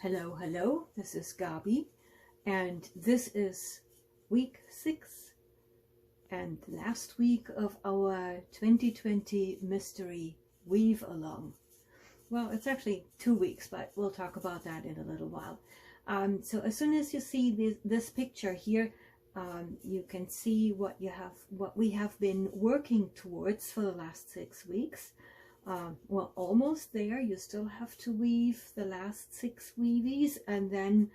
Hello, hello, this is Gabi, and this is week 6 and last week of our 2020 mystery weave along. Well, it's actually 2 weeks, but we'll talk about that in a little while. So as soon as you see this picture here, you can see what we have been working towards for the last 6 weeks. Well, almost there. You still have to weave the last 6 weavies and then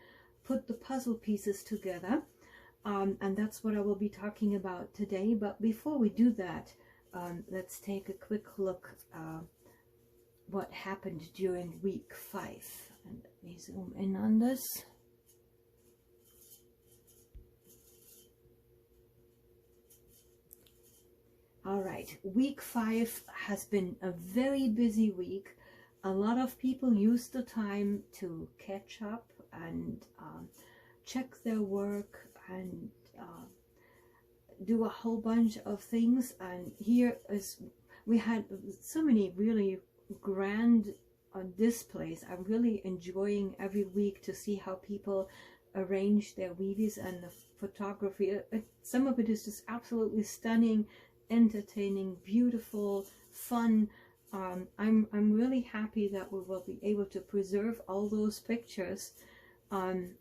put the puzzle pieces together, and that's what I will be talking about today. But before we do that, let's take a quick look what happened during week 5, and let me zoom in on this. All right, week 5 has been a very busy week. A lot of people used the time to catch up and check their work and do a whole bunch of things. And we had so many really grand displays. I'm really enjoying every week to see how people arrange their weavies and the photography. Some of it is just absolutely stunning, entertaining, beautiful, fun. I'm really happy that we will be able to preserve all those pictures even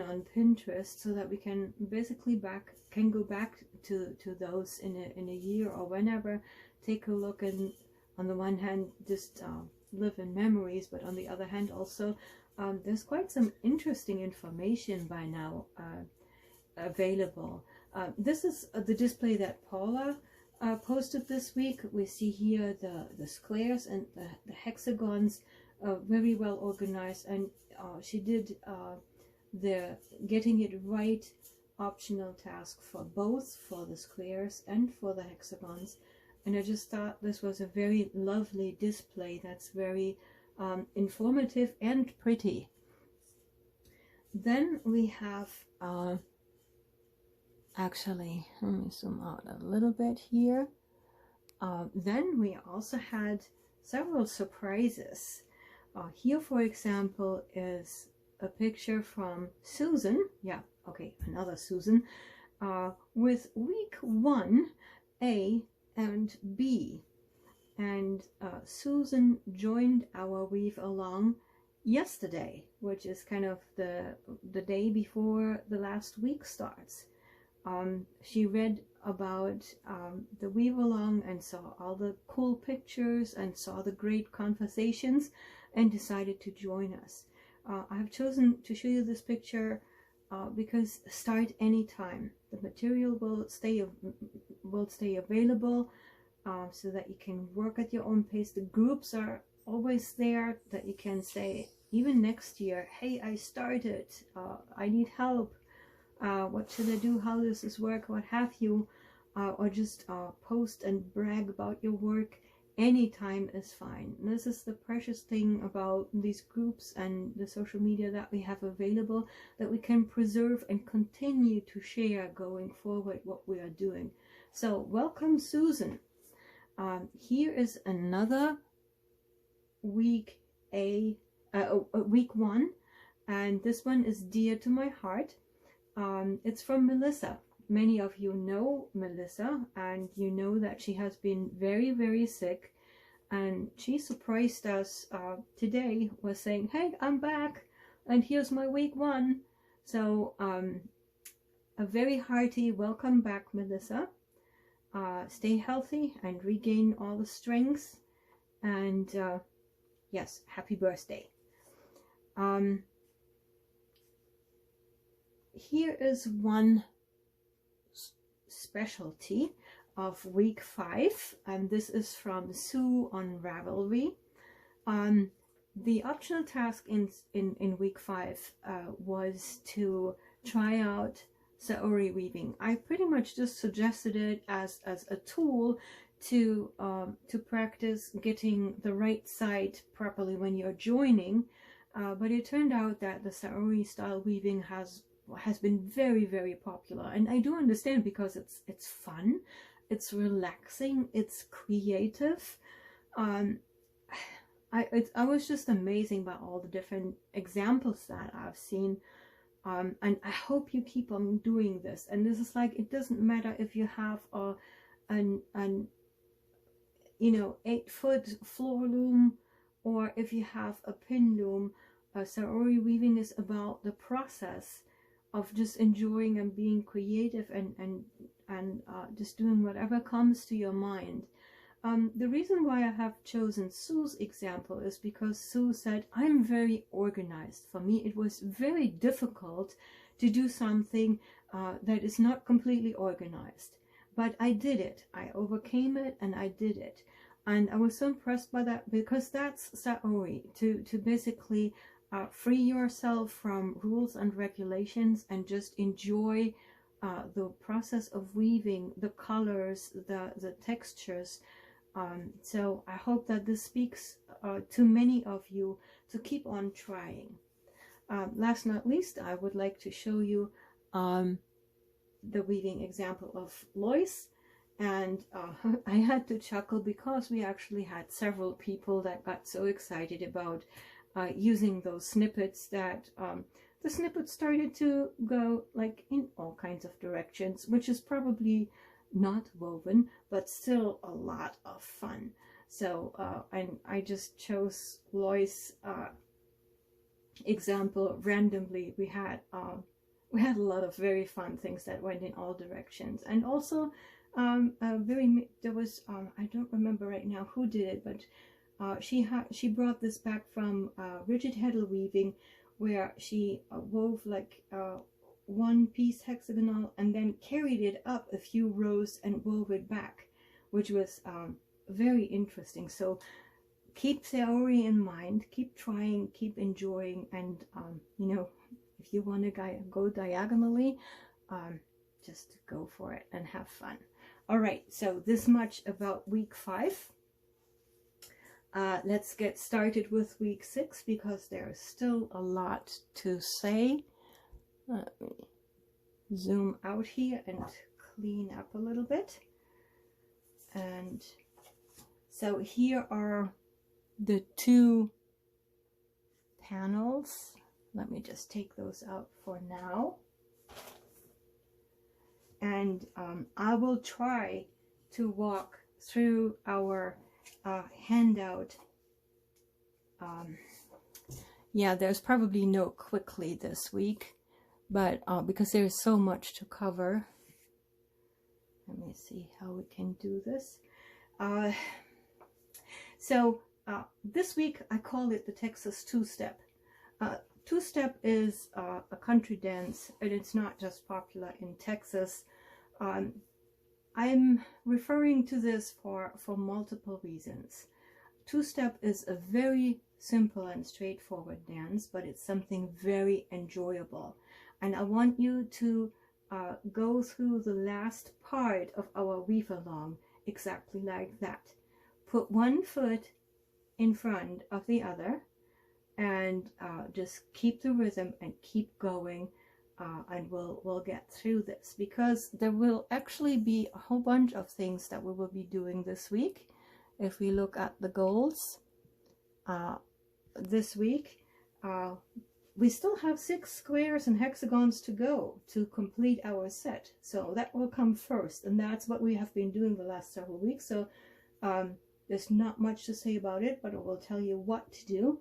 on Pinterest, so that we can basically go back to those in a year or whenever, take a look, and on the one hand just live in memories, but on the other hand also there's quite some interesting information by now available. This is the display that Paula posted this week. We see here the squares and the hexagons, very well organized, and she did the getting it right optional task for both, for the squares and for the hexagons. And I just thought this was a very lovely display that's very informative and pretty. Then we have actually, let me zoom out a little bit here. Then we also had several surprises. Here, for example, is a picture from Susan. Yeah, okay, another Susan, with week 1 A and B. And Susan joined our weave along yesterday, which is kind of the day before the last week starts. She read about the weave along and saw all the cool pictures and saw the great conversations and decided to join us. I have chosen to show you this picture because start anytime. The material will stay available, so that you can work at your own pace. The groups are always there, that you can say even next year, hey, I started, I need help. What should I do? How does this work? What have you? Or just post and brag about your work. Anytime is fine. And this is the precious thing about these groups and the social media that we have available, that we can preserve and continue to share going forward what we are doing. So welcome, Susan. Here is another week week 1, and this one is dear to my heart. It's from Melissa. Many of you know Melissa, and you know that she has been very, very sick, and she surprised us today with saying, hey, I'm back and here's my week 1. So a very hearty welcome back, Melissa. Stay healthy and regain all the strength, and yes, happy birthday. Here is one specialty of week 5, and this is from Sue on Ravelry. The optional task in week 5 was to try out Saori weaving. I pretty much just suggested it as a tool to practice getting the right side properly when you're joining, but it turned out that the Saori style weaving has been very, very popular, and I do understand, because it's fun, it's relaxing, it's creative. I was just amazing by all the different examples that I've seen. And I hope you keep on doing this. And this is like, it doesn't matter if you have an 8-foot floor loom, or if you have a pin loom. Saori weaving is about the process of just enjoying and being creative and just doing whatever comes to your mind. The reason why I have chosen Sue's example is because Sue said, I'm very organized. For me, it was very difficult to do something that is not completely organized. But I did it. I overcame it and I did it. And I was so impressed by that, because that's Saori, to basically free yourself from rules and regulations and just enjoy the process of weaving, the colors, the textures. So I hope that this speaks to many of you to keep on trying. Last but not least, I would like to show you the weaving example of Lois. And I had to chuckle because we actually had several people that got so excited about using those snippets that the snippets started to go like in all kinds of directions, which is probably not woven, but still a lot of fun. So and I just chose Lois' example randomly. We had a lot of very fun things that went in all directions. And also there was I don't remember right now who did it, but she brought this back from rigid heddle weaving, where she wove like one piece hexagonal and then carried it up a few rows and wove it back, which was very interesting. So keep Saori in mind, keep trying, keep enjoying, and if you want to go diagonally, just go for it and have fun. All right, so this much about week 5. Let's get started with week 6, because there's still a lot to say. Let me zoom out here and clean up a little bit. And so here are the 2 panels. Let me just take those out for now. And I will try to walk through our handout. Yeah, there's probably no quickly this week, but because there's so much to cover. Let me see how we can do this. So this week I call it the Texas two-step. Two-step is a country dance, and it's not just popular in Texas. I'm referring to this for multiple reasons. Two-step is a very simple and straightforward dance, but it's something very enjoyable. And I want you to go through the last part of our weave along exactly like that. Put one foot in front of the other, and just keep the rhythm and keep going. And we'll get through this, because there will actually be a whole bunch of things that we will be doing this week. If we look at the goals this week, we still have 6 squares and hexagons to go to complete our set. So that will come first, and that's what we have been doing the last several weeks. So there's not much to say about it, but I will tell you what to do.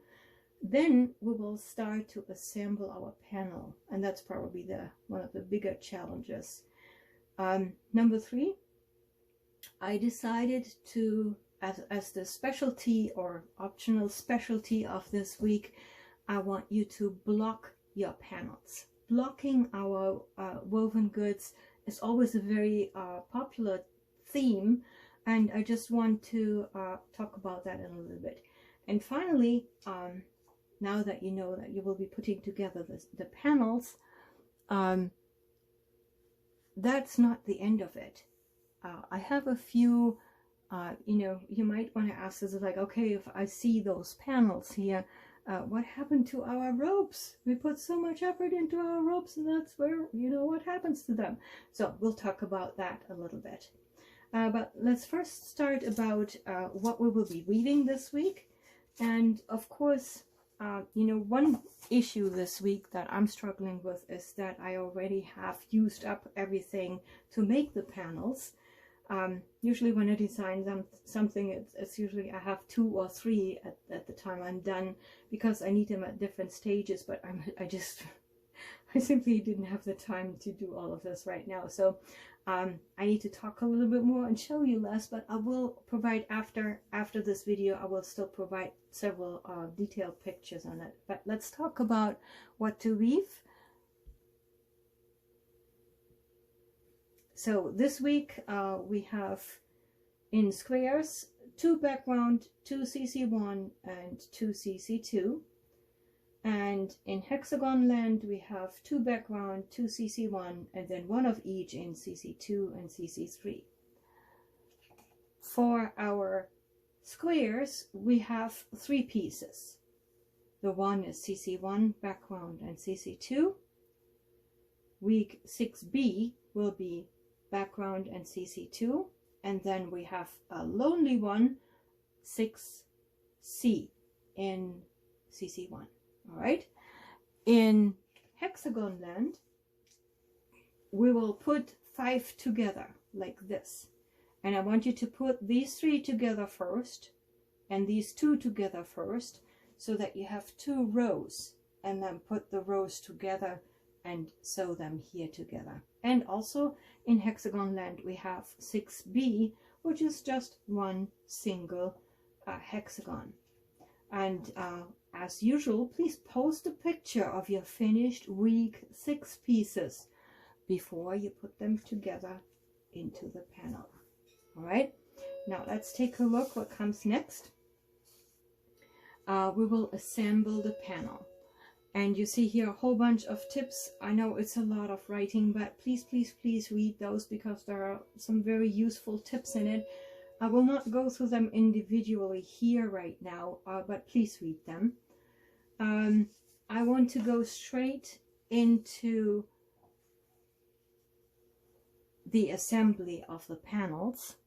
Then we will start to assemble our panel, and that's probably one of the bigger challenges. Number 3, I decided to, as the specialty or optional specialty of this week, I want you to block your panels. Blocking our woven goods is always a very popular theme, and I just want to talk about that in a little bit. And finally, now that you know that you will be putting together the panels, that's not the end of it. I have a few, you might want to ask this, like, okay, if I see those panels here, what happened to our ropes? We put so much effort into our ropes, and that's where, what happens to them. So we'll talk about that a little bit. But let's first start about what we will be weaving this week. And of course, you know, one issue this week that I'm struggling with is that I already have used up everything to make the panels. Usually when I design something, it's usually I have 2 or 3 at the time I'm done, because I need them at different stages, but I simply didn't have the time to do all of this right now. So I need to talk a little bit more and show you less, but I will provide after this video, I will still provide several detailed pictures on it. But let's talk about what to weave. So this week we have in squares 2 background, 2 CC1 and 2 CC2. And in hexagon land we have 2 background, 2 CC1 and then 1 of each in CC2 and CC3. For our squares we have 3 pieces. The one is CC1 background and CC2. Week 6B will be background and CC2, and then we have a lonely one, 6C in CC1. All right, in hexagon land we will put 5 together like this, and I want you to put these 3 together first and these 2 together first, so that you have 2 rows, and then put the rows together and sew them here together. And also in hexagon land we have 6B, which is just one single hexagon. And as usual, please post a picture of your finished week 6 pieces before you put them together into the panel. All right, now let's take a look what comes next. We will assemble the panel. And you see here a whole bunch of tips. I know it's a lot of writing, but please, please, please read those, because there are some very useful tips in it. I will not go through them individually here right now, but please read them. I want to go straight into the assembly of the panels.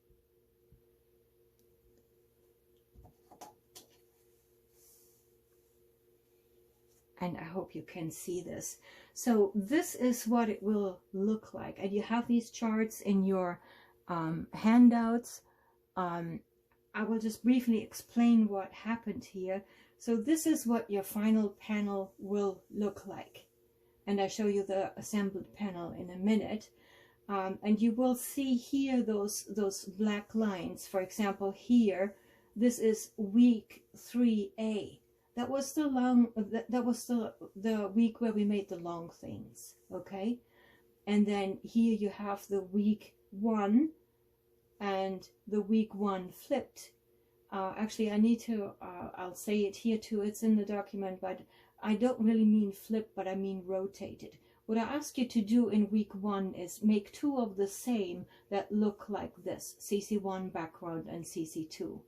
And I hope you can see this. So this is what it will look like. And you have these charts in your handouts. I will just briefly explain what happened here. So this is what your final panel will look like. And I'll show you the assembled panel in a minute. And you will see here those black lines. For example, here, this is week 3A. That was the week where we made the long things, okay? And then here you have the week 1 and the week 1 flipped. Actually, I need to, I'll say it here too, it's in the document, but I don't really mean flip, but I mean rotated. What I ask you to do in week 1 is make 2 of the same that look like this, CC1 background and CC2.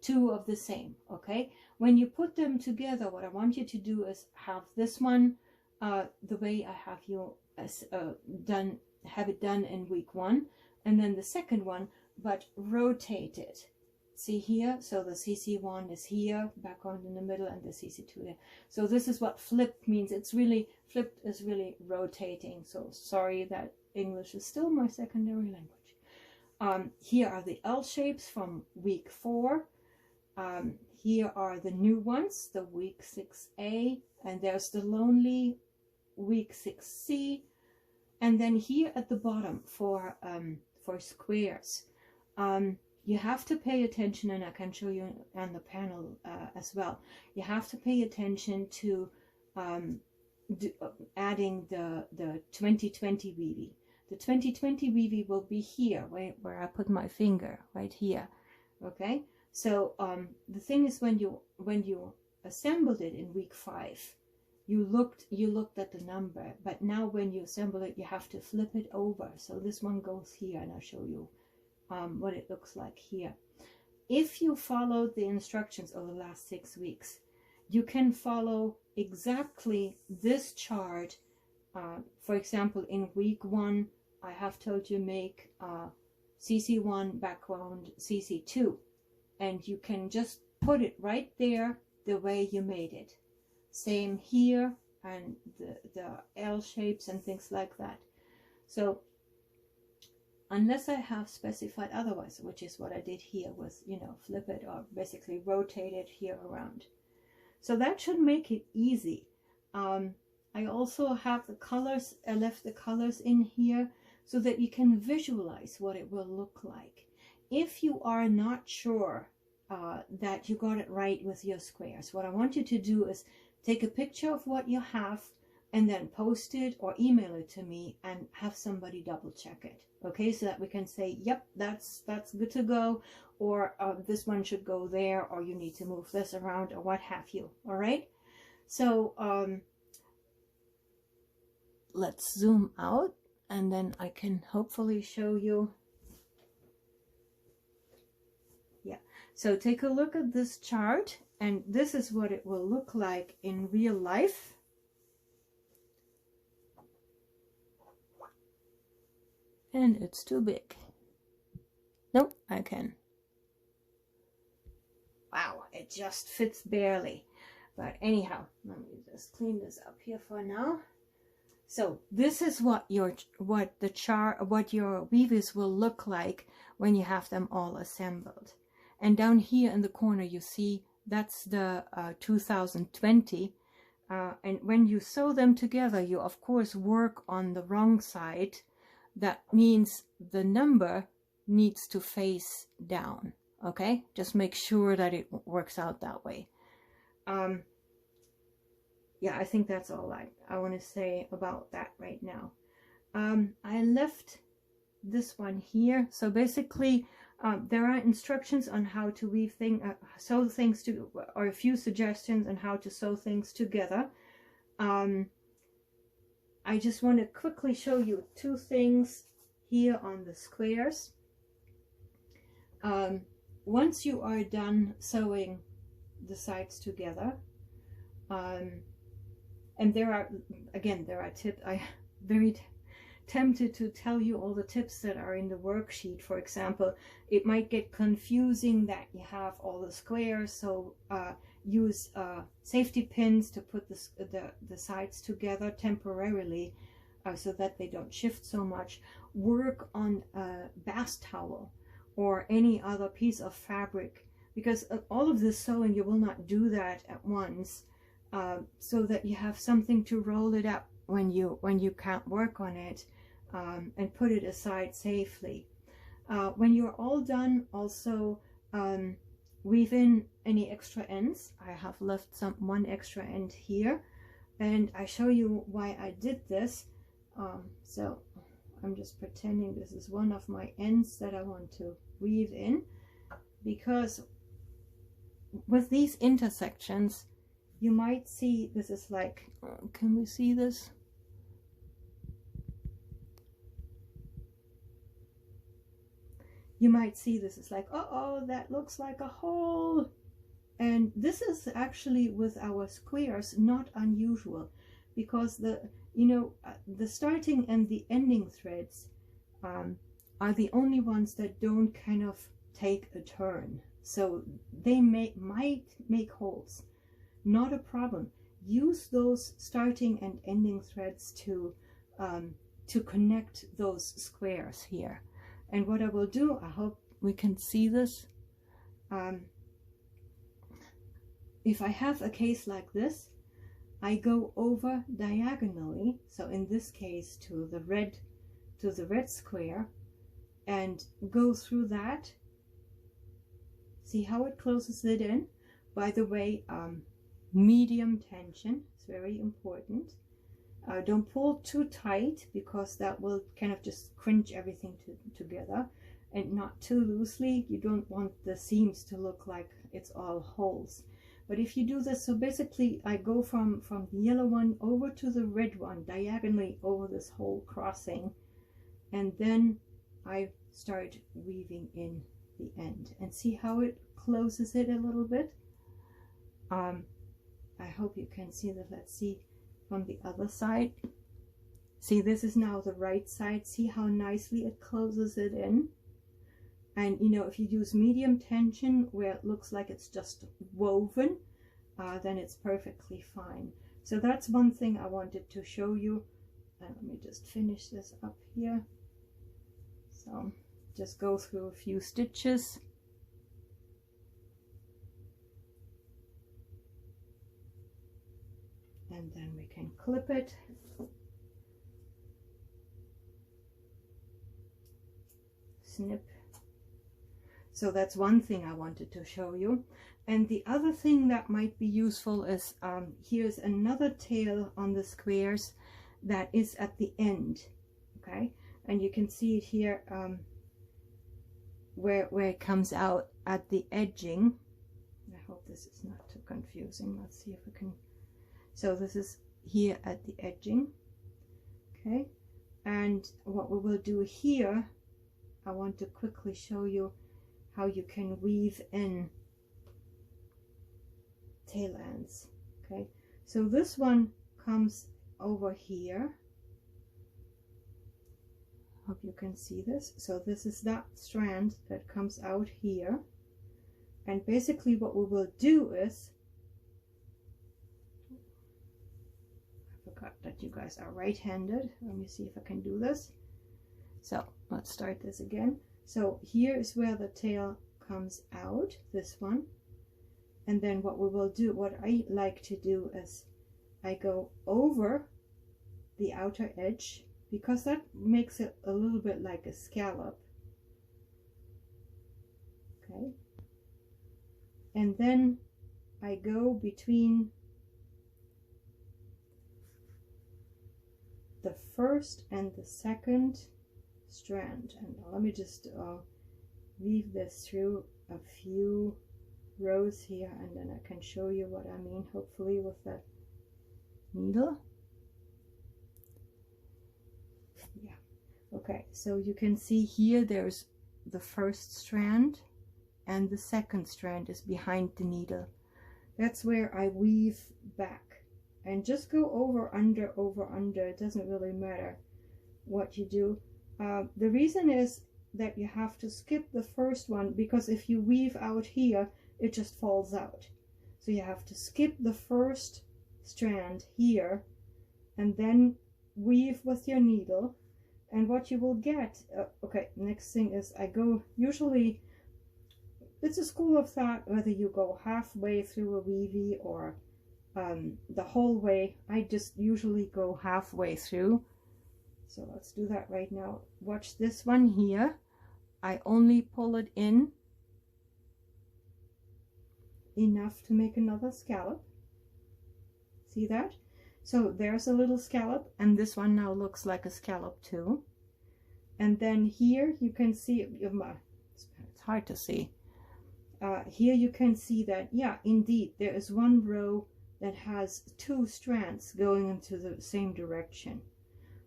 2 of the same, okay? When you put them together, what I want you to do is have this one the way I have you have it done in week 1, and then the second one, but rotate it. See here, so the CC1 is here, background in the middle, and the CC2 there. So this is what flipped means. It's really, flipped is really rotating. So sorry that English is still my secondary language. Here are the L shapes from week 4. Here are the new ones, the week 6A, and there's the lonely week 6C, and then here at the bottom for squares. You have to pay attention, and I can show you on the panel as well. You have to pay attention to adding the 2020 weavy. The 2020 weavy will be here, where I put my finger, right here. Okay. So the thing is, when you assembled it in week 5, you looked at the number, but now when you assemble it, you have to flip it over. So this one goes here, and I'll show you what it looks like here. If you followed the instructions over the last 6 weeks, you can follow exactly this chart. For example, in week 1, I have told you make CC1 background CC2. And you can just put it right there the way you made it. Same here, and the L shapes and things like that. So unless I have specified otherwise, which is what I did here, was, you know, flip it or basically rotate it here around. So that should make it easy. I also have the colors, I left the colors in here so that you can visualize what it will look like. If you are not sure that you got it right with your squares, what I want you to do is take a picture of what you have and then post it or email it to me and have somebody double check it. Okay, so that we can say, yep, that's good to go, or this one should go there, or you need to move this around, or what have you. All right, so let's zoom out, and then I can hopefully show you. Yeah, so take a look at this chart, and this is what it will look like in real life. And it's too big. Nope, I can. Wow, it just fits barely. But anyhow, let me just clean this up here for now. So this is what your weaves will look like when you have them all assembled. And down here in the corner, you see that's the 2020. And when you sew them together, you of course work on the wrong side. That means the number needs to face down. Okay, just make sure that it works out that way. Yeah, I think that's all I want to say about that right now. I left this one here. So basically, there are instructions on how to weave sew things to, or a few suggestions on how to sew things together. I just want to quickly show you two things here on the squares. Once you are done sewing the sides together, and there are tips. I'm very tempted to tell you all the tips that are in the worksheet. For example, it might get confusing that you have all the squares, so use safety pins to put the sides together temporarily so that they don't shift so much. Work on a bath towel or any other piece of fabric, because all of this sewing, you will not do that at once, so that you have something to roll it up when you can't work on it, and put it aside safely. When you're all done, also weave in any extra ends. I have left one extra end here, and I show you why I did this. So I'm just pretending this is one of my ends that I want to weave in, because with these intersections you might see this is like, can we see this? You might see this is like, oh, that looks like a hole. And this is actually, with our squares, not unusual, because the starting and the ending threads are the only ones that don't kind of take a turn. So they might make holes. Not a problem. Use those starting and ending threads to connect those squares here. And what I will do, I hope we can see this. If I have a case like this, I go over diagonally, so in this case to the red square, and go through that. See how it closes it in? By the way, medium tension is very important. Don't pull too tight, because that will kind of just crunch everything together, and not too loosely. You don't want the seams to look like it's all holes. But if you do this, so basically I go from the yellow one over to the red one, diagonally over this whole crossing, and then I start weaving in the end. And see how it closes it a little bit? I hope you can see that. Let's see from the other side. See, this is now the right side. See how nicely it closes it in? And you know, if you use medium tension where it looks like it's just woven, then it's perfectly fine. So that's one thing I wanted to show you. And let me just finish this up here. So just go through a few stitches. And then we can clip it. Snip. So that's one thing I wanted to show you. And the other thing that might be useful is here's another tail on the squares that is at the end. Okay, and you can see it here where it comes out at the edging. I hope this is not too confusing. Let's see if we can. So this is here at the edging. Okay, and what we will do here, I want to quickly show you how you can weave in tail ends. Okay, so this one comes over here. Hope you can see this. So this is that strand that comes out here, and basically what we will do is, I forgot that you guys are right-handed. Let me see if I can do this. So let's start this again. So here is where the tail comes out, this one, and then what we will do, what I like to do is I go over the outer edge, because that makes it a little bit like a scallop. Okay, and then I go between the first and the second strand, and let me just weave this through a few rows here, and then I can show you what I mean, hopefully with the needle. Yeah, okay, so you can see here there's the first strand and the second strand is behind the needle. That's where I weave back, and just go over, under, it doesn't really matter what you do. The reason is that you have to skip the first one, because if you weave out here, it just falls out. So you have to skip the first strand here and then weave with your needle, and what you will get, okay, next thing is I go, usually it's a school of thought whether you go halfway through a weavy or the whole way. I just usually go halfway through. So let's do that right now. Watch this one here. I only pull it in enough to make another scallop. See that? So there's a little scallop, and this one now looks like a scallop too. And then here you can see, it's hard to see. Here you can see that, yeah, indeed, there is one row that has two strands going into the same direction.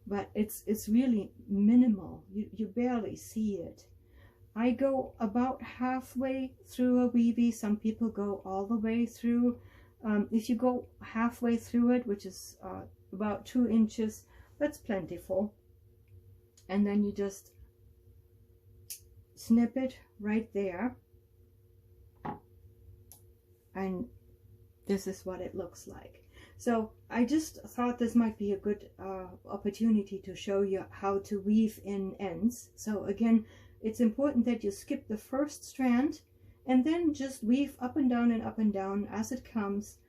But it's really minimal. You barely see it. I go about halfway through a weavy. Some people go all the way through. If you go halfway through it, which is about 2 inches, that's plentiful. And then you just snip it right there. And this is what it looks like. So I just thought this might be a good opportunity to show you how to weave in ends. So again, it's important that you skip the first strand and then just weave up and down as it comes.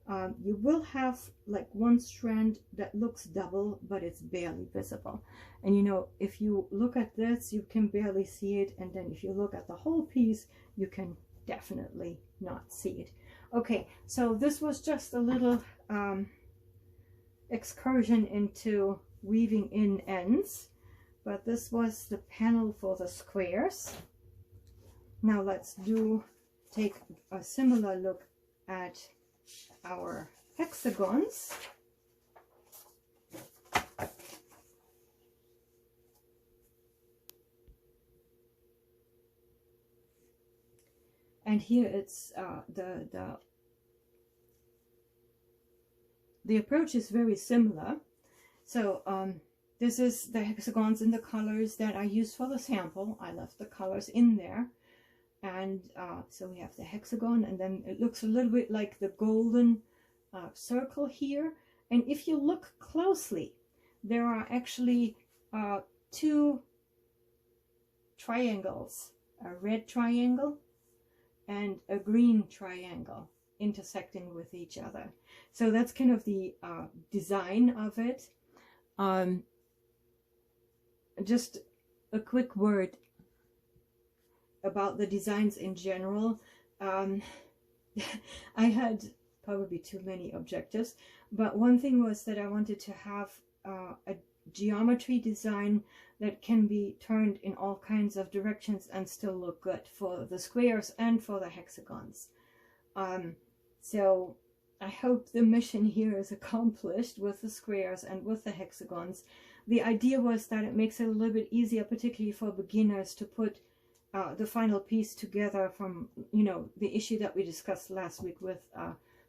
You will have like one strand that looks double, but it's barely visible. And you know, if you look at this, you can barely see it. And then if you look at the whole piece, you can definitely not see it. Okay, so this was just a little excursion into weaving in ends, but this was the panel for the squares. Now let's take a similar look at our hexagons. And here it's the approach is very similar. So this is the hexagons in the colors that I used for the sample. I left the colors in there. And so we have the hexagon, and then it looks a little bit like the golden circle here. And if you look closely, there are actually two triangles, a red triangle and a green triangle intersecting with each other. So that's kind of the design of it. Just a quick word about the designs in general. I had probably too many objectives, but one thing was that I wanted to have a geometry design that can be turned in all kinds of directions and still look good for the squares and for the hexagons. So I hope the mission here is accomplished with the squares and with the hexagons. The idea was that it makes it a little bit easier, particularly for beginners, to put the final piece together from, you know, the issue that we discussed last week with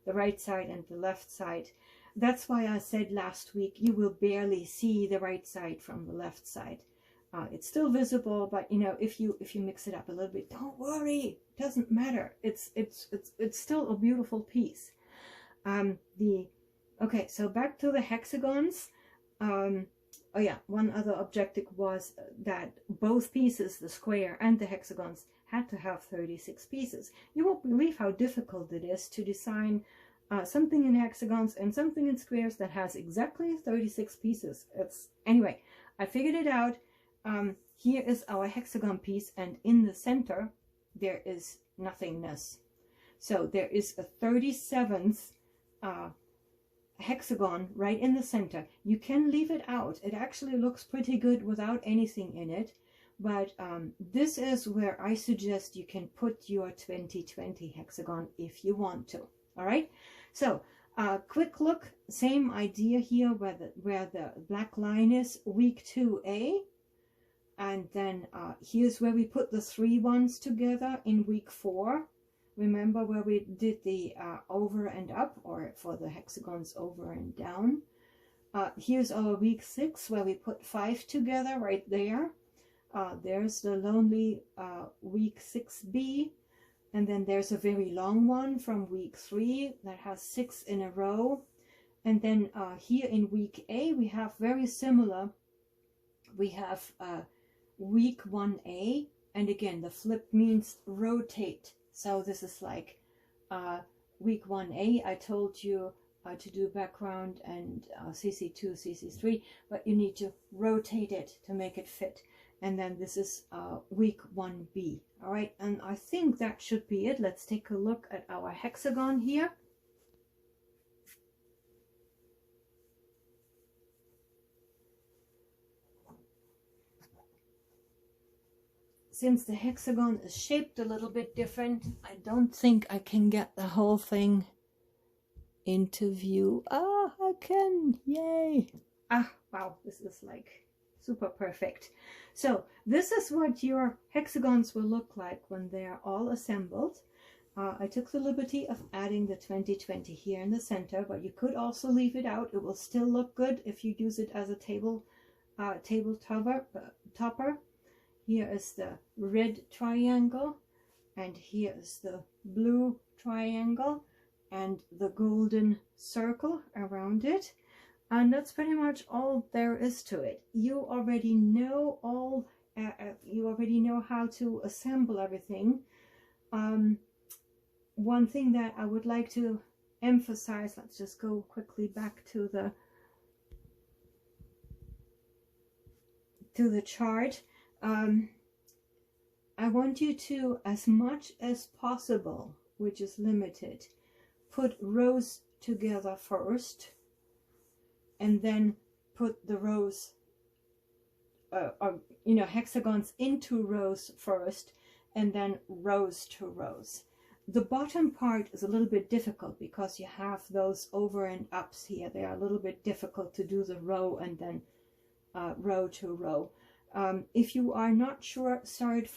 the right side and the left side. That's why I said last week you will barely see the right side from the left side. It's still visible, but you know, if you mix it up a little bit, don't worry, it doesn't matter. It's still a beautiful piece. Okay, so back to the hexagons. Oh yeah, one other objective was that both pieces, the square and the hexagons, had to have 36 pieces. You won't believe how difficult it is to design something in hexagons and something in squares that has exactly 36 pieces. Anyway, I figured it out. Here is our hexagon piece, and in the center there is nothingness. So there is a 37th hexagon right in the center. You can leave it out. It actually looks pretty good without anything in it, but this is where I suggest you can put your 2020 hexagon if you want to. All right, so quick look, same idea here where the black line is, week 2A, and then here's where we put the 3 ones together in week 4. Remember where we did the over and up, or for the hexagons over and down. Here's our week 6 where we put 5 together right there. There's the lonely week 6B, and then there's a very long one from week 3 that has 6 in a row. And then here in week A we have very similar. We have week 1A, and again the flip means rotate. So this is like week 1A. I told you to do background and CC2, CC3, but you need to rotate it to make it fit. And then this is week 1B. All right, and I think that should be it. Let's take a look at our hexagon here. Since the hexagon is shaped a little bit different, I don't think I can get the whole thing into view. Ah, I can! Yay! Ah, wow, this is like super perfect. So this is what your hexagons will look like when they are all assembled. I took the liberty of adding the 2020 here in the center, but you could also leave it out. It will still look good if you use it as a table topper. Here is the red triangle, and here is the blue triangle, and the golden circle around it. And that's pretty much all there is to it. You already know you already know how to assemble everything. One thing that I would like to emphasize, let's just go quickly back to the chart. I want you to, as much as possible, which is limited, put rows together first, and then put the rows, hexagons into rows first, and then rows to rows. The bottom part is a little bit difficult because you have those over and ups here. They are a little bit difficult to do the row and then row to row. If you are not sure, start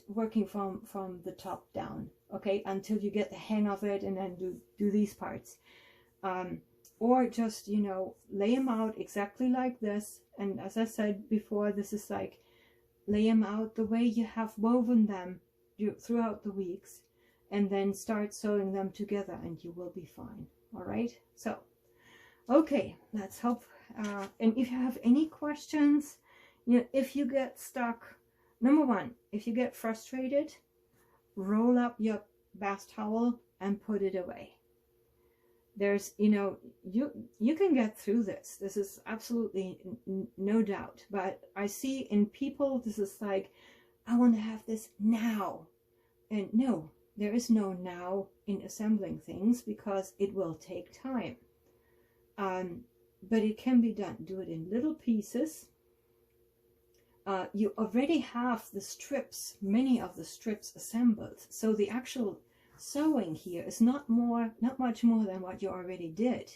working from the top down, okay, until you get the hang of it, and then do these parts. or just, you know, lay them out exactly like this. And as I said before, this is like lay them out the way you have woven them throughout the weeks, and then start sewing them together and you will be fine. All right, so okay, let's hope. And if you have any questions, you know, if you get stuck, number one, if you get frustrated, roll up your bath towel and put it away. There's, you know, you can get through this. This is absolutely no doubt. But I see in people, this is like, I want to have this now. And no, there is no now in assembling things, because it will take time. But it can be done. Do it in little pieces. You already have the strips, many of the strips assembled. So the actual sewing here is not much more than what you already did.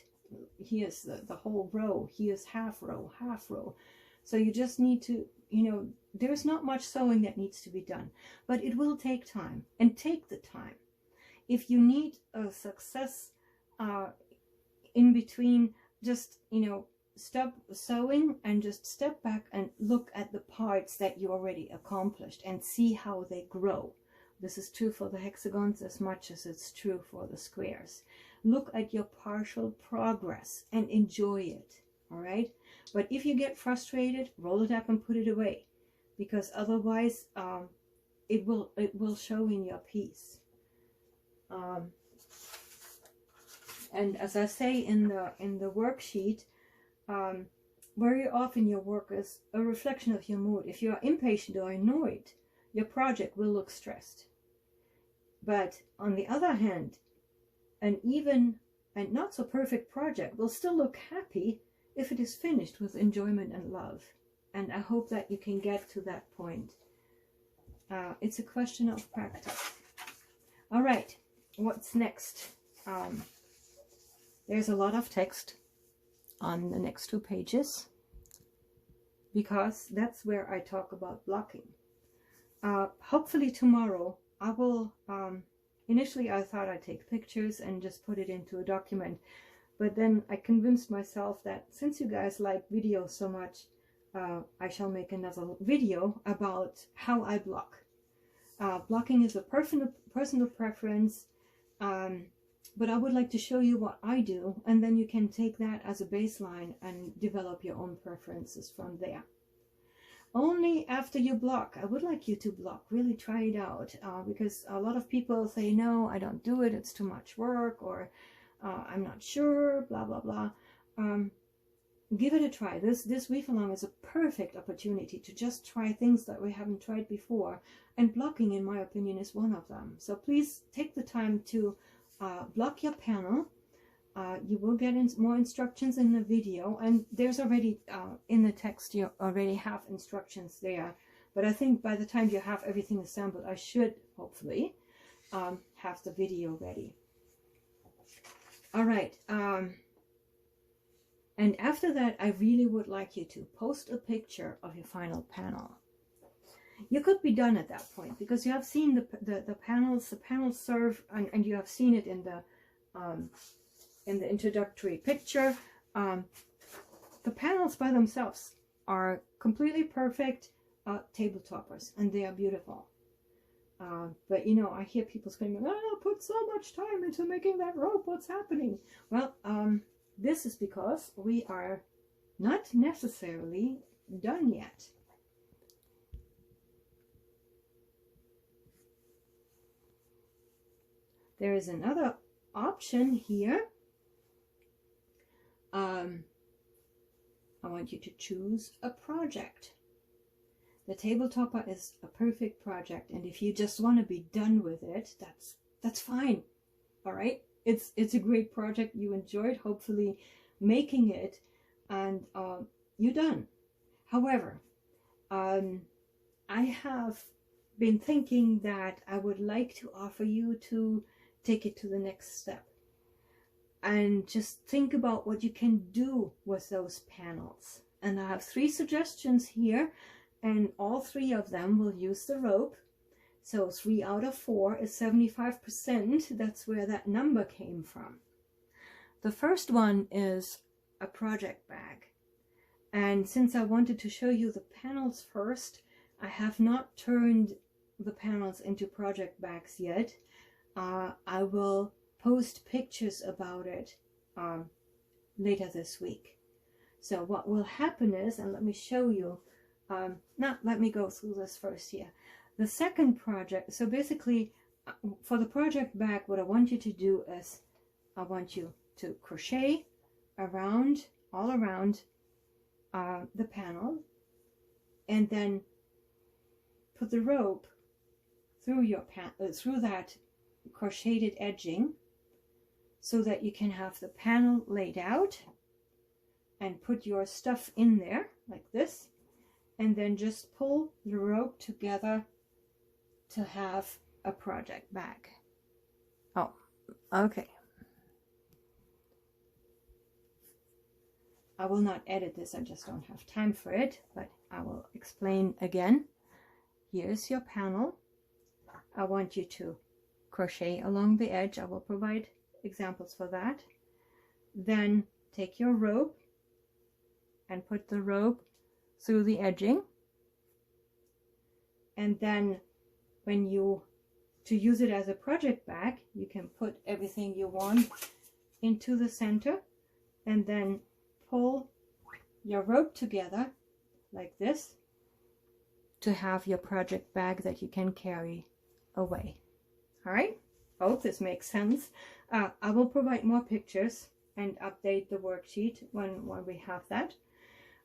Here's the whole row. Here's half row, half row. So you just need to, you know, there's not much sewing that needs to be done, but it will take time, and take the time. If you need a success in between, just, you know, stop sewing and just step back and look at the parts that you already accomplished and see how they grow. This is true for the hexagons as much as it's true for the squares. Look at your partial progress and enjoy it, all right? But if you get frustrated, roll it up and put it away, because otherwise it will show in your piece. And as I say in the worksheet, very often your work is a reflection of your mood. If you are impatient or annoyed, your project will look stressed. But on the other hand, an even and not so perfect project will still look happy if it is finished with enjoyment and love. And I hope that you can get to that point. It's a question of practice. All right, what's next? There's a lot of text on the next 2 pages, because that's where I talk about blocking. Hopefully tomorrow I will, initially I thought I'd take pictures and just put it into a document, but then I convinced myself that since you guys like videos so much, I shall make another video about how I block. Blocking is a personal preference, but I would like to show you what I do, and then you can take that as a baseline and develop your own preferences from there. Only after you block, I would like you to block, really try it out, because a lot of people say, no, I don't do it, it's too much work, or I'm not sure, blah, blah, blah. Give it a try. This weave along is a perfect opportunity to just try things that we haven't tried before, and blocking, in my opinion, is one of them. So please take the time to block your panel. You will get more instructions in the video, and there's already in the text, you already have instructions there, but I think by the time you have everything assembled, I should hopefully have the video ready. All right, and after that, I really would like you to post a picture of your final panel. You could be done at that point, because you have seen the panels. The panels serve, and you have seen it in the introductory picture. The panels by themselves are completely perfect table toppers, and they are beautiful. But you know, I hear people screaming, "Oh, put so much time into making that rope, what's happening?" Well, this is because we are not necessarily done yet. There is another option here. I want you to choose a project. The table topper is a perfect project, and if you just want to be done with it, that's fine. All right, it's a great project. You enjoyed hopefully making it, and you're done. However, I have been thinking that I would like to offer you to take it to the next step and just think about what you can do with those panels. And I have 3 suggestions here, and all 3 of them will use the rope. So 3 out of 4 is 75%. That's where that number came from. The first one is a project bag. And since I wanted to show you the panels first, I have not turned the panels into project bags yet. I will post pictures about it later this week. So what will happen is, and let me show you, let me go through this first here. The second project, so basically for the project bag, what I want you to do is, I want you to crochet around, all around the panel, and then put the rope through your through that crocheted edging, so that you can have the panel laid out and put your stuff in there like this, and then just pull the rope together to have a project bag. Oh, okay. I will not edit this, I just don't have time for it, but I will explain again. Here's your panel. I want you to crochet along the edge. I will provide examples for that. Then take your rope and put the rope through the edging. And then when you, to use it as a project bag, you can put everything you want into the center and then pull your rope together like this to have your project bag that you can carry away. All right, hope this makes sense. I will provide more pictures and update the worksheet when we have that.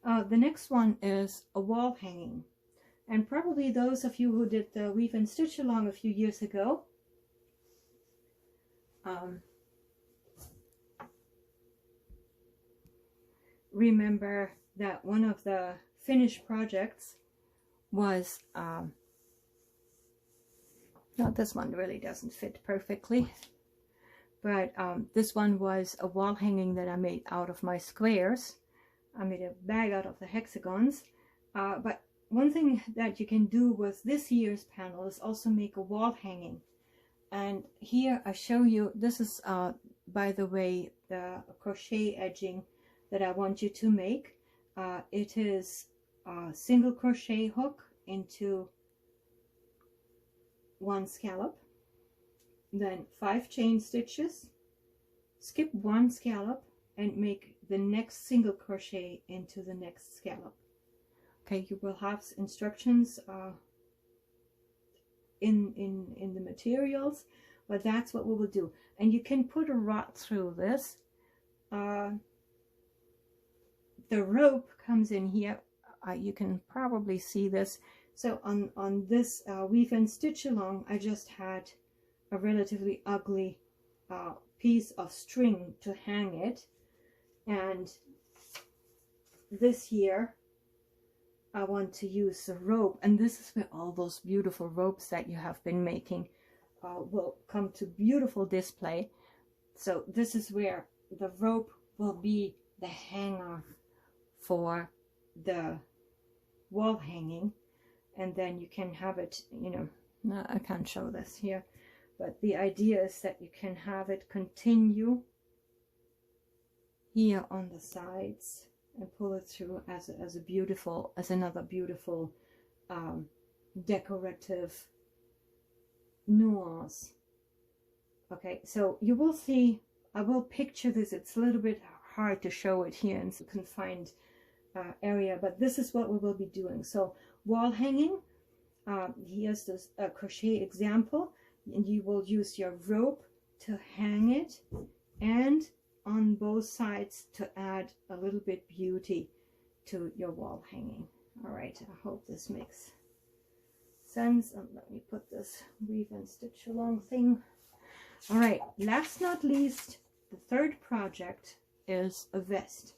The next one is a wall hanging, and probably those of you who did the weave and stitch along a few years ago remember that one of the finished projects was no, this one really doesn't fit perfectly, but this one was a wall hanging that I made out of my squares. I made a bag out of the hexagons, but one thing that you can do with this year's panel is also make a wall hanging. And here I show you, this is by the way, the crochet edging that I want you to make. It is a single crochet hook into one scallop, then 5 chain stitches, skip 1 scallop and make the next single crochet into the next scallop. Okay, you will have instructions in the materials, but that's what we will do. And you can put a rod through this. The rope comes in here. You can probably see this. So on this weave and stitch along, I just had a relatively ugly piece of string to hang it, and this here I want to use the rope, and this is where all those beautiful ropes that you have been making will come to beautiful display. So this is where the rope will be the hanger for the wall hanging, and then you can have it, you know, no, I can't show this here, but the idea is that you can have it continue here on the sides and pull it through as another beautiful decorative nuance. Okay, so you will see, I will picture this. It's a little bit hard to show it here in a confined area, but this is what we will be doing. So wall hanging, here's this crochet example, and you will use your rope to hang it, and on both sides to add a little bit beauty to your wall hanging. All right, I hope this makes sense. And let me put this weave and stitch along thing. All right, last not least, the third project is a vest.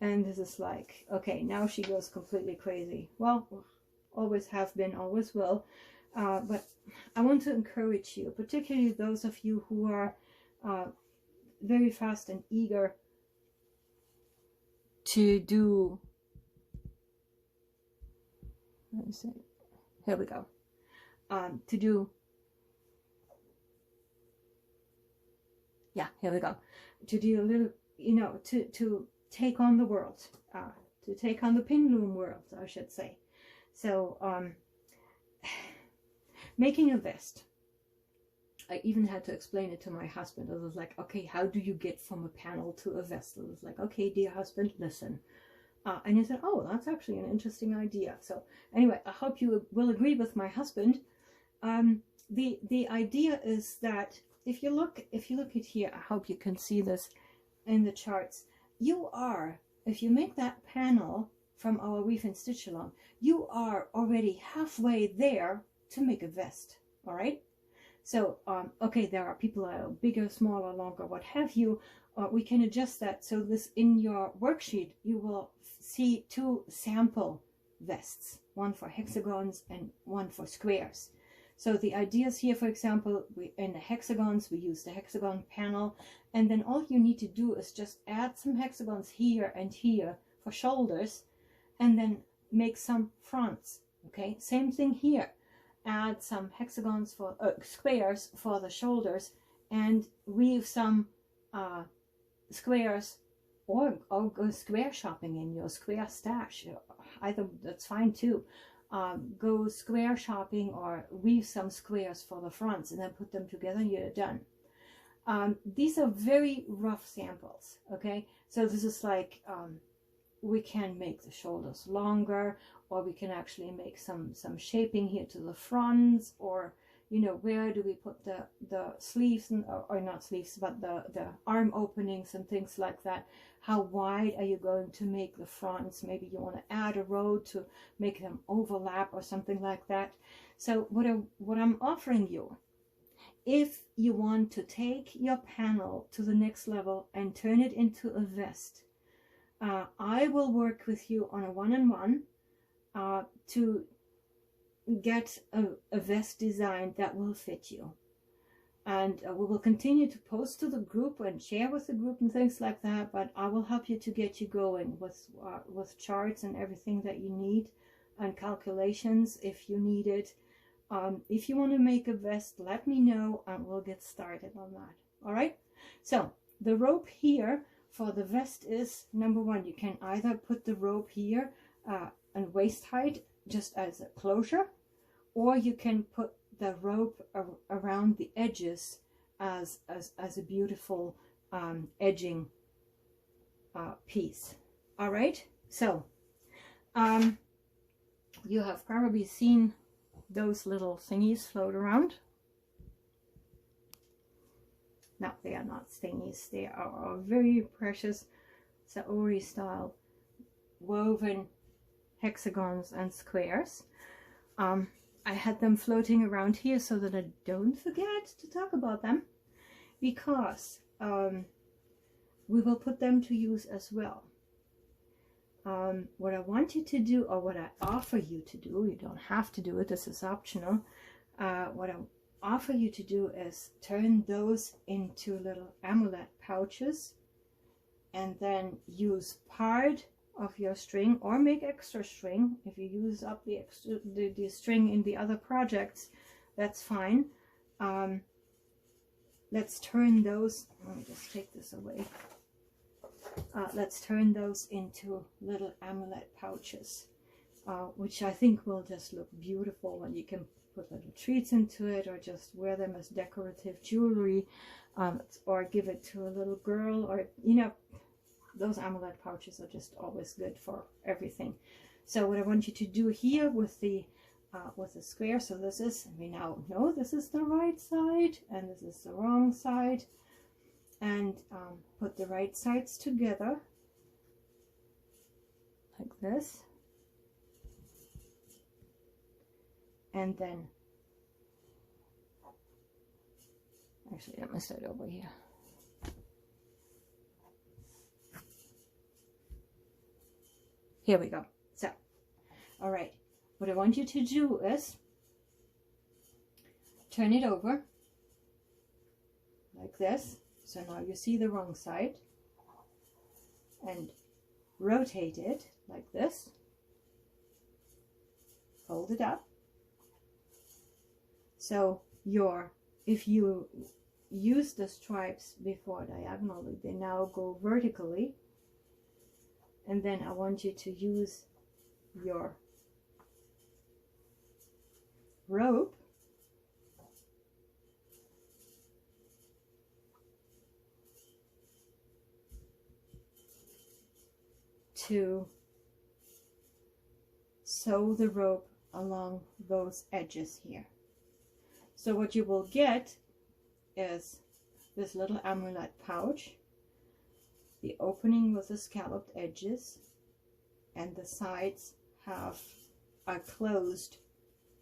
And this is like, okay, now she goes completely crazy. Well, always have been, always will. But I want to encourage you, particularly those of you who are very fast and eager to do, let me see, here we go, yeah, here we go. To do a little, you know, to take on the world, to take on the pin loom world, I should say. So making a vest. I even had to explain it to my husband. I was like, okay, how do you get from a panel to a vest? I was like, okay, dear husband, listen. And he said, oh, that's actually an interesting idea. So anyway, I hope you will agree with my husband. The idea is that if you look at here, I hope you can see this in the charts. You are, if you make that panel from our Weave and Stitch Along, you are already halfway there to make a vest. All right. So, okay, there are people that are bigger, smaller, longer, what have you. We can adjust that. So this, in your worksheet, you will see 2 sample vests, one for hexagons and one for squares. So the ideas here, for example, in the hexagons, we use the hexagon panel, and then all you need to do is just add some hexagons here and here for shoulders, and then make some fronts. Okay, same thing here. Add some hexagons for squares for the shoulders, and weave some squares, or go square shopping in your square stash. Either, that's fine too. Go square shopping or weave some squares for the fronts and then put them together and you're done. These are very rough samples. Okay, so this is like we can make the shoulders longer, or we can actually make some shaping here to the fronts, or you know, where do we put the sleeves, and, or not sleeves, but the arm openings and things like that. How wide are you going to make the fronts? Maybe you want to add a row to make them overlap or something like that. So what I'm offering you, if you want to take your panel to the next level and turn it into a vest, I will work with you on a one-on-one to get a vest design that will fit you. And we will continue to post to the group and share with the group and things like that, but I will help you to get you going with charts and everything that you need, and calculations if you need it. If you want to make a vest, let me know and we'll get started on that. All right, so the rope here for the vest is, number one, you can either put the rope here and waist height just as a closure, or you can put the rope around the edges as a beautiful edging piece. All right, so you have probably seen those little thingies float around. No, they are not thingies. They are very precious Saori style woven hexagons and squares. I had them floating around here so that I don't forget to talk about them, because we will put them to use as well. What I want you to do, or what I offer you to do, you don't have to do it, this is optional. What I offer you to do is turn those into little amulet pouches, and then use part of your string, or make extra string. If you use up the string in the other projects, that's fine. Let's turn those, let me just take this away. Let's turn those into little amulet pouches, which I think will just look beautiful, and you can put little treats into it, or just wear them as decorative jewelry, or give it to a little girl, or you know, those amulet pouches are just always good for everything. So what I want you to do here with the square, so this is, we now know this is the right side and this is the wrong side, and put the right sides together like this, and then actually let me start over here. Here we go. So, all right, what I want you to do is turn it over like this. So now you see the wrong side, and rotate it like this. Fold it up. So if you used the stripes before diagonally, they now go vertically. And then I want you to use your rope to sew the rope along those edges here. So what you will get is this little amulet pouch, the opening with the scalloped edges, and the sides are closed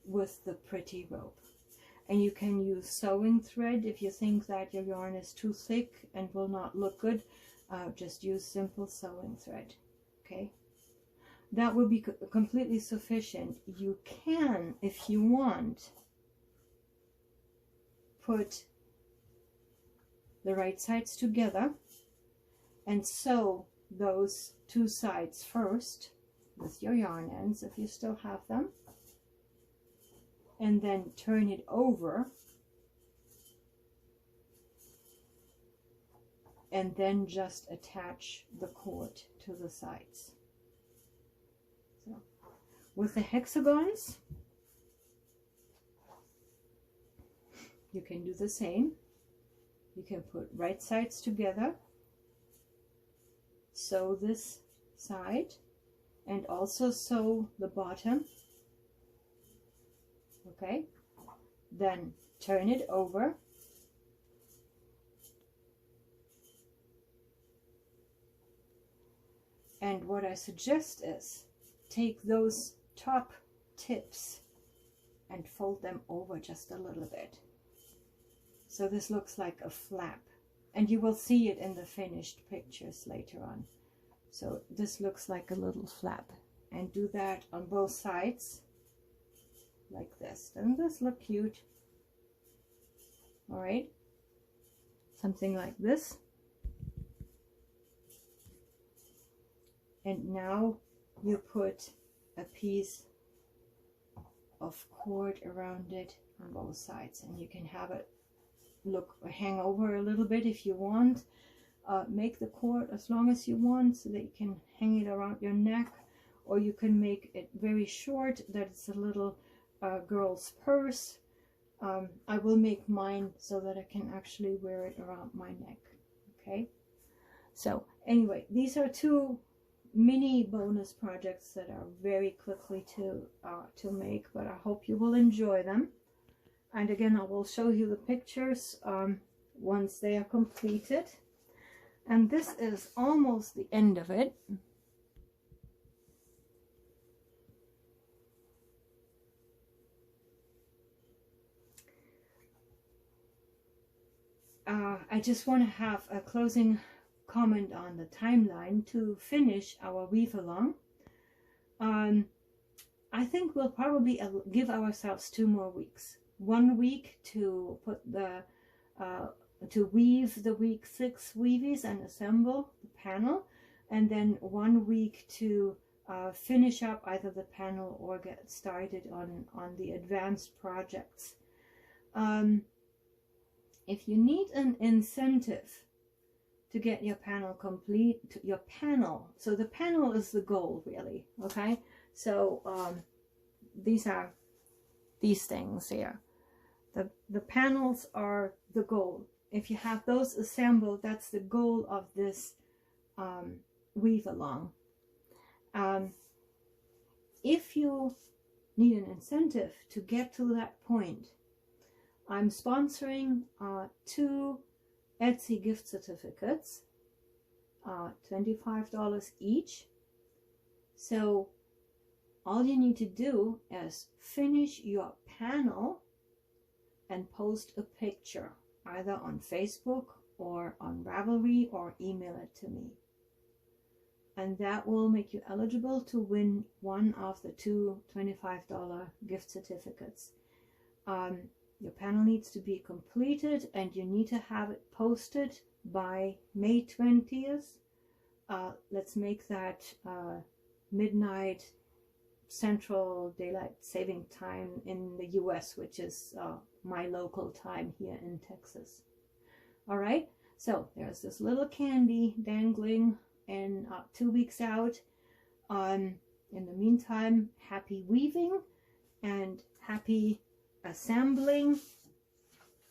with the pretty rope. And you can use sewing thread if you think that your yarn is too thick and will not look good. Just use simple sewing thread. Okay, that will be completely sufficient. You can, if you want, put the right sides together and sew those two sides first with your yarn ends if you still have them, and then turn it over and then just attach the cord to the sides. So with the hexagons you can do the same. You can put right sides together, sew this side, and also sew the bottom. Okay, then turn it over and what I suggest is take those top tips and fold them over just a little bit. So this looks like a flap, and you will see it in the finished pictures later on. So this looks like a little flap, and do that on both sides like this. Doesn't this look cute? All right, something like this. And now you put a piece of cord around it on both sides, and you can have it hang over a little bit if you want. Make the cord as long as you want so that you can hang it around your neck, or you can make it very short that it's a little girl's purse. I will make mine so that I can actually wear it around my neck. Okay, so anyway, these are two mini bonus projects that are very quickly to make, but I hope you will enjoy them. And again, I will show you the pictures once they are completed. And this is almost the end of it. I just want to have a closing comment on the timeline to finish our weave along. I think we'll probably give ourselves 2 more weeks. 1 week to put the to weave the week 6 weavies and assemble the panel, and then 1 week to finish up either the panel or get started on the advanced projects. If you need an incentive to get your panel complete, so the panel is the goal really, okay? So these are these things here. The panels are the goal. If you have those assembled, that's the goal of this weave along. If you need an incentive to get to that point, I'm sponsoring 2 Etsy gift certificates, $25 each. So all you need to do is finish your panel and post a picture either on Facebook or on Ravelry, or email it to me, and that will make you eligible to win one of the 2 $25 gift certificates. Your panel needs to be completed, and you need to have it posted by May 20th. Let's make that midnight Central Daylight Saving Time in the US, which is my local time here in Texas. All right, so there's this little candy dangling and 2 weeks out. In the meantime, happy weaving and happy assembling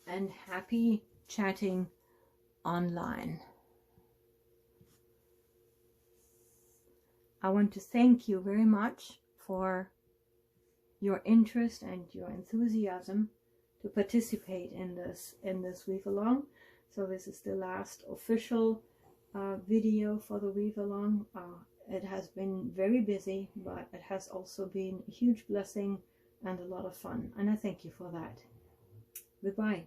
and happy chatting online. I want to thank you very much for your interest and your enthusiasm to participate in this weave along. So this is the last official video for the weave along. It has been very busy, but it has also been a huge blessing and a lot of fun, and I thank you for that. Goodbye.